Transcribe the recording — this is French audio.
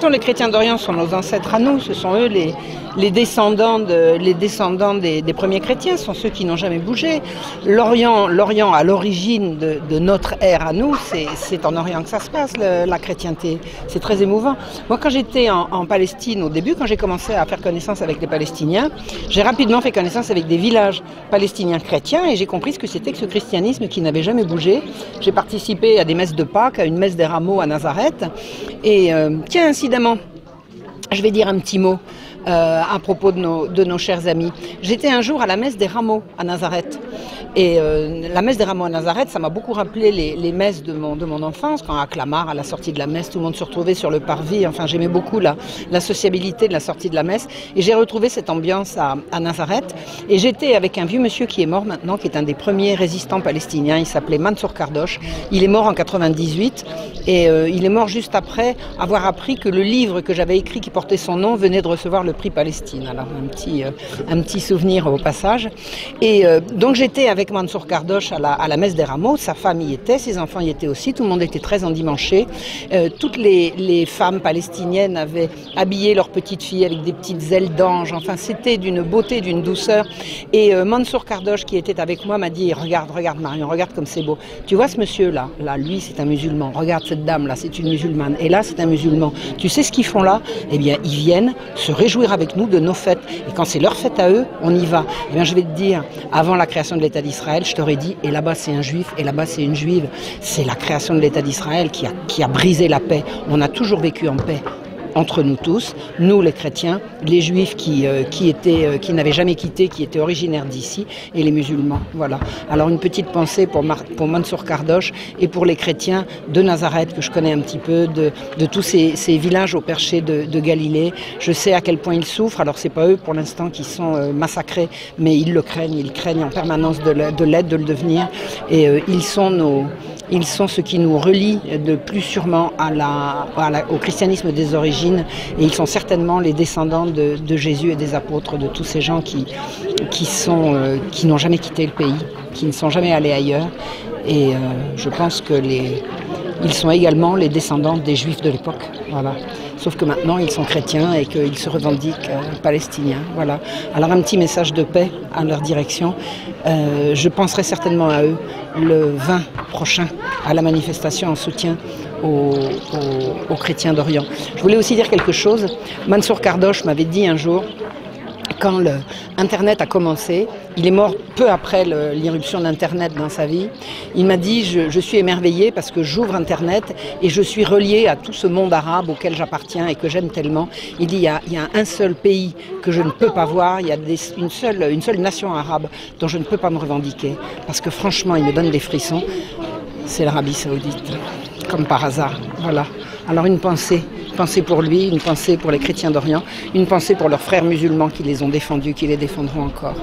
Pourtant, les chrétiens d'Orient sont nos ancêtres à nous, ce sont eux les descendants des premiers chrétiens, ce sont ceux qui n'ont jamais bougé. L'Orient à l'origine de notre ère à nous, c'est en Orient que ça se passe, la chrétienté. C'est très émouvant. Moi, quand j'étais en Palestine au début, quand j'ai commencé à faire connaissance avec les Palestiniens, j'ai rapidement fait connaissance avec des villages palestiniens chrétiens et j'ai compris ce que c'était que ce christianisme qui n'avait jamais bougé. J'ai participé à des messes de Pâques, à une messe des rameaux à Nazareth. Et tiens, incidemment, je vais dire un petit mot à propos de nos chers amis. J'étais un jour à la messe des rameaux à Nazareth. Et la messe des rameaux à Nazareth, ça m'a beaucoup rappelé les messes de mon enfance, quand à Clamart, à la sortie de la messe, tout le monde se retrouvait sur le parvis. Enfin, j'aimais beaucoup la sociabilité de la sortie de la messe. Et j'ai retrouvé cette ambiance à Nazareth. Et j'étais avec un vieux monsieur qui est mort maintenant, qui est un des premiers résistants palestiniens. Il s'appelait Mansour Kardosh. Il est mort en 98. Et il est mort juste après avoir appris que le livre que j'avais écrit qui portait son nom venait de recevoir le prix Palestine. Alors, un petit souvenir au passage. Et donc, j'étais avec Mansour Kardosh à la messe des rameaux, sa femme y était, ses enfants y étaient aussi, tout le monde était très endimanché. Toutes les femmes palestiniennes avaient habillé leurs petites filles avec des petites ailes d'ange, enfin c'était d'une beauté, d'une douceur. Et Mansour Kardosh qui était avec moi m'a dit, regarde Marion, regarde comme c'est beau. Tu vois ce monsieur-là, lui c'est un musulman, regarde cette dame-là, c'est une musulmane, et là c'est un musulman. Tu sais ce qu'ils font là? Eh bien ils viennent se réjouir avec nous de nos fêtes. Et quand c'est leur fête à eux, on y va. Eh bien je vais te dire, avant la création de l'État d'Israël, je t'aurais dit, et là-bas c'est un juif, et là-bas c'est une juive. C'est la création de l'État d'Israël qui a brisé la paix. On a toujours vécu en paix entre nous tous, nous les chrétiens, les juifs qui n'avaient jamais quitté, qui étaient originaires d'ici, et les musulmans. Voilà. Alors une petite pensée pour Mansour Kardosh et pour les chrétiens de Nazareth, que je connais un petit peu, de tous ces villages au perché de Galilée. Je sais à quel point ils souffrent. Alors c'est pas eux pour l'instant qui sont massacrés, mais ils craignent en permanence de l'aide, de le devenir. Et ils sont ce qui nous relie de plus sûrement au christianisme des origines, et ils sont certainement les descendants de Jésus et des apôtres, de tous ces gens qui n'ont jamais quitté le pays, qui ne sont jamais allés ailleurs. Et je pense que ils sont également les descendants des juifs de l'époque. Voilà. Sauf que maintenant ils sont chrétiens et qu'ils se revendiquent palestiniens. Voilà. Alors un petit message de paix à leur direction. Je penserai certainement à eux le 20 prochain à la manifestation en soutien aux chrétiens d'Orient. Je voulais aussi dire quelque chose. Mansour Kardosh m'avait dit un jour, quand Internet a commencé, il est mort peu après l'irruption d'Internet dans sa vie, il m'a dit je suis émerveillé parce que j'ouvre Internet et je suis relié à tout ce monde arabe auquel j'appartiens et que j'aime tellement. Il dit il y a un seul pays que je ne peux pas voir, il y a une seule nation arabe dont je ne peux pas me revendiquer, parce que franchement il me donne des frissons, c'est l'Arabie Saoudite, comme par hasard. Voilà. Alors une pensée pour lui, une pensée pour les chrétiens d'Orient, une pensée pour leurs frères musulmans qui les ont défendus, qui les défendront encore.